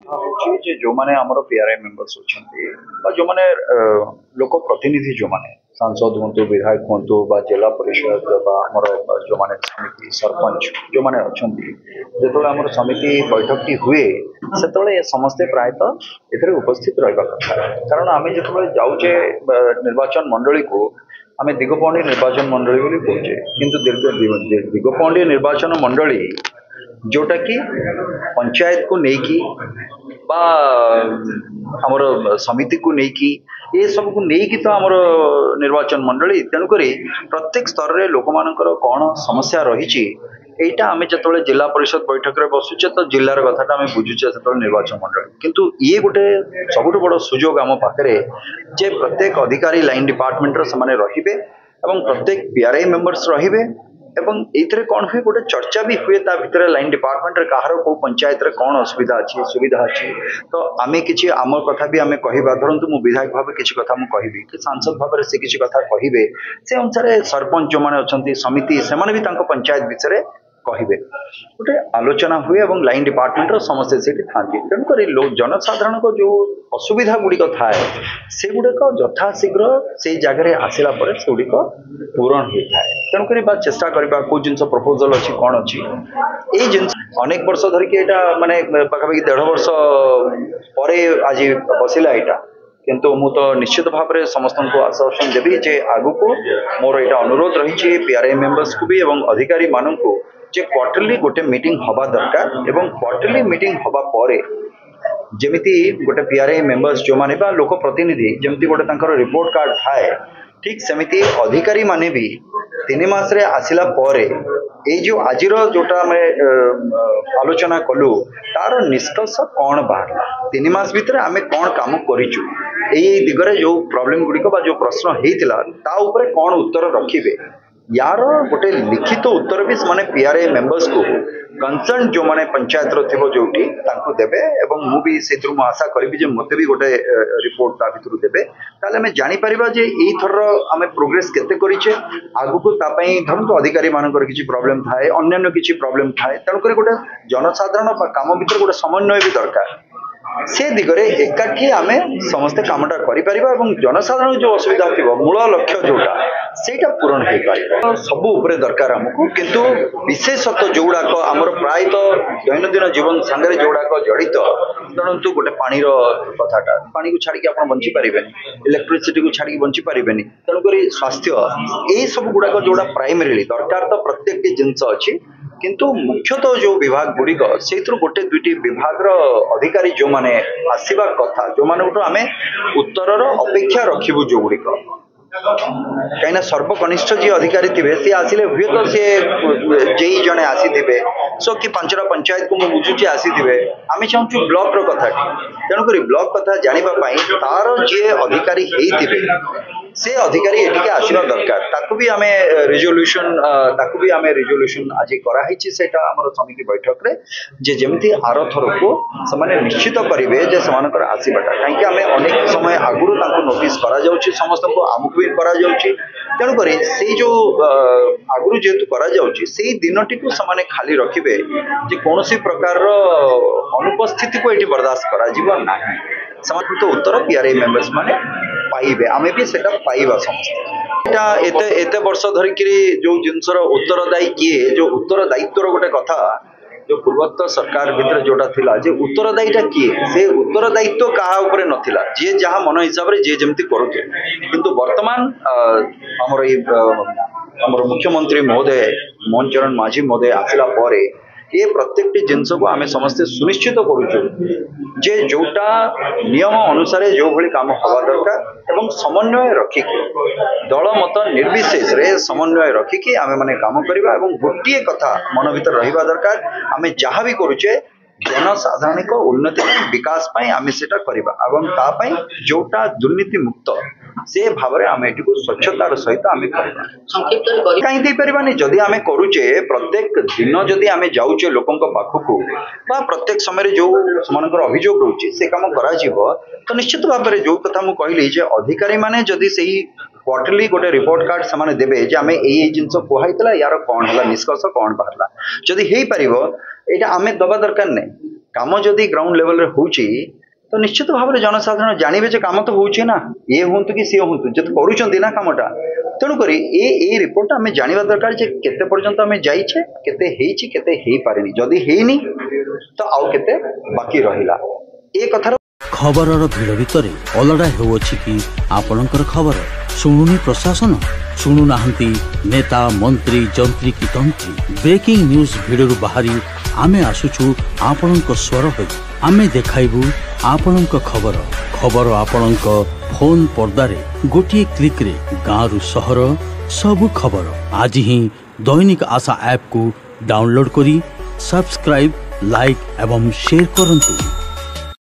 हूँ जो मैंने आमर पीआरआई मेंबर्स अच्छा जो मैंने लोक प्रतिनिधि जो मैंने सांसद हूँ विधायक हूँ जिला परिषद आमर जो मैंने समिति सरपंच जो मैंने अच्छा जो आम समिति बैठक हुए से समस्ते प्रायतः ए उपस्थित रहा कथा कारण आम जो जाऊे निर्वाचन मंडली को आम दिगपहंडी निर्वाचन मंडली बोली कहे कि दिगपहंडी निर्वाचन मंडली जोटा कि पंचायत को लेकिन बा हमर समिति को लेकिन ये सब को लेकिन तो आमर निर्वाचन मंडली तेणुक प्रत्येक स्तर में लोक मानकर कौन समस्या रही एटा आम जो जिला परिषद बैठक में बसुचे तो जिलार कथा आम बुझुचे से निर्वाचन मंडली किंतु ये गोटे सबुठ बड़ सुजोग आम पाखे जे प्रत्येक अधिकारी लाइन डिपार्टमेंट से रे प्रत्येक पीआरआई मेंबर्स रे एवं ये कौन हुए गोटे चर्चा भी हुए ता भितर लाइन डिपार्टमेंट कहार को पंचायत रे कौन असुविधा अच्छी सुविधा अच्छी तो आम कि आम कथा भी आम कह धरतु मु विधायक भाव किसी कथा मुझे कहबी कि सांसद भाव से किसी कथा कहे से अनुसार सरपंच जो मैंने अच्छा समिति से पंचायत विषय कहे गोटे आलोचना हुए और लाइन डिपार्टमेंट समस्ते से था तेणुक जनसाधारण को जो असुविधा गुड़िक थाए से गुड़िक यथाशीघ्र से जगह आसला से गुड़िक पूरण होता है तेणुक चेष्टा करवा कौ जिन प्रपोजल अच्छी कौन अच्छी ये जिन अनेक वर्ष धरिकी माने पाखापाखि 1.5 वर्ष पर आज बसला यहाँ किंतु मु तो निश्चित भाव में समस्त को आश्वासन देवी जे आगु को मोर यहाँ अनुरोध रही पीआरआई मेंबर्स को भी एवं अधिकारी मानू जे क्वार्टरली गोटे मीटिंग हवा दरकार एवं क्वार्टरली मीटिंग हवा परे जेमिति गोटे पीआरआई मेंबर्स जो माने बा लोक प्रतिनिधि जेमिति गोटे तांकर रिपोर्ट कार्ड थाए ठीक सेमिति अधिकारी माने भी 3 मास रे आसिला परे ए जो आजिर जोटा हमें आलोचना कलु तार निष्कर्ष कौन बाहर 3 मास भितर आमे कौन काम करिचु एई दिगरे जो प्रॉब्लम गुड़िक जो प्रश्न हेतिला ता ऊपर कौन उत्तर रखिबे यार गोटे लिखित उत्तर भी से पीआरआई मेंबर्स को कंसर्न जो माने पंचायत थो जो देवे एवं मु भी से आशा करी मत भी गोटे रिपोर्ट ता भर देवे ताले हमें जापर जे थर आम प्रोग्रेस केते करिचे आगु को धरतु अधिकारी मानकर किसी प्रॉब्लम थाए अन्य किसी प्रॉब्लम थाए तेणुक गोटे जनसाधारण काम भर गोटे समन्वय भी दरकार से दिगरे एकाठी आम समस्ते कामटा करें जनसाधारण जो असुविधा थी मूल लक्ष्य जोटा सेटा पूरण हो पार सबू दरकार आमको किंतु विशेषतः जोड़ाक आमर प्रायतः दैनंदिन जीवन सांगे जोड़ाक जड़ित धरतु गोटे पानी कथाटा पानी को छाड़ी आप बंची पारे इलेक्ट्रिसिटी को छाड़ी बंची पारे तेणुक स्वास्थ्य यही सब गुड़ाक जोड़ा प्राइमरी दरकार तो प्रत्येक जिनस अच्छी किंतु मुख्यतः जो विभाग गुड़िक से गोटे दुईटी विभाग अधिकारी जो माने आसवा कथा जो माने आम उत्तर अपेक्षा रखू जो गुड़िक कहीं सर्वकनिष्ठ जी अधिकारी थे सी आसिले हुए तो सी जेई जड़े आसी थे सो कि 5टा पंचायत को बुझुचे आसी थे आम चाहूँ ब्लॉक कथा तेणुक ब्लॉक कथा जानापी तार जी अधिकारी से अधिकारी एटिके आसवा दरकार ताकू भी आम रिजोल्यूशन आज कराई सेटा आमर समिति बैठक रे जे जेमती आर थर को से निश्चित करेंगे जे से आसवाटा कहीं आम अनेक समय आगुरी नोटिस करा जाउछि समस्त को आमको भी करा जाउछि तेणुक से जो आगुरी जेहेतु करा जाउछि से दिनटी को से खाली रखिबे जे कौन प्रकार अनुपस्थिति को ये बर्दाश्त करा जीवा नाही समर्पित उत्तर पीआरआई मेंबर्स माने पाइबे आमे भी सेटा पाइबा समस्त एते वर्ष धरिकी जो जिनसर उत्तरदायी किए जो उत्तरदायित्वर गोटे कथा जो पूर्वोत्तर सरकार भितर जोटा थिला जे उत्तरदायीटा किए से उत्तरदायित्व कहा ऊपर नथिला जे जहाँ मन हिसाब रे जे जेमती करुथे किंतु वर्तमान हमर मुख्यमंत्री महोदय मोहन चरण माझी महोदय आसला परे ये प्रत्येक जिनस को आम समस्ते सुनिश्चित करुचु जे जोटा नियम अनुसार जो भली काम हवा दरकार एवं समन्वय रखिकी दल मत निर्विशेष रे समन्वय रखिकी आम माने काम करबा एवं गोटे कथा मन भीतर रहिबा दरकार आम जहाँ भी करुचे जनसाधारण को उन्नति विकास आम सेटा करबा एवं ता पई जोटा दुर्नीति मुक्त से भाव में आम एटी स्वच्छतार सहित आम कहीं दे पारानी जदि आम करुचे प्रत्येक दिन जदि आम जाऊे लोकों पाखक प्रत्येक समय जो अभियोग रोचे से कम करा तो निश्चित भाव में जो कथा मुझे कहली अधिकारी माने जदि से क्वार्टरली गोटे रिपोर्ट कार्ड से देवे आम यही जिनस कहला यार कौन है निष्कर्ष कौन बाहर जदि हो पार यहाँ आम दबा दरकार नहीं काम जदि ग्राउंड लेवल रे होउची तो निश्चित भाव में जनसाधारण जानवे जे काम तो होउची ना ये हूँ कि सी हूँ जब करूँ ना कामटा तेणुक ये रिपोर्ट आम जानवा दरकार जे केते पर्यंत आम जाइछे केते हेइची केते हेइ पारेनी जदि हेइनी तो आउ केते बाकी रहिला ए कथार खबर भिड़ भितर अलड़ा होउछि कि आपणकर खबर शुणुनी प्रशासन शुणुना नेता मंत्री जंत्री की तंत्री ब्रेकिंग न्यूज भिडर बाहरी आमे आसुछु आपणक स्वर होई आमे देखाइबु आपणक खबर खबर आपणक फोन पर्दारे गोटे क्लिक रे गाँव सहर सबु खबर आज ही दैनिक आशा ऐप को डाउनलोड करी सब्सक्राइब लाइक एवं शेयर करंतु।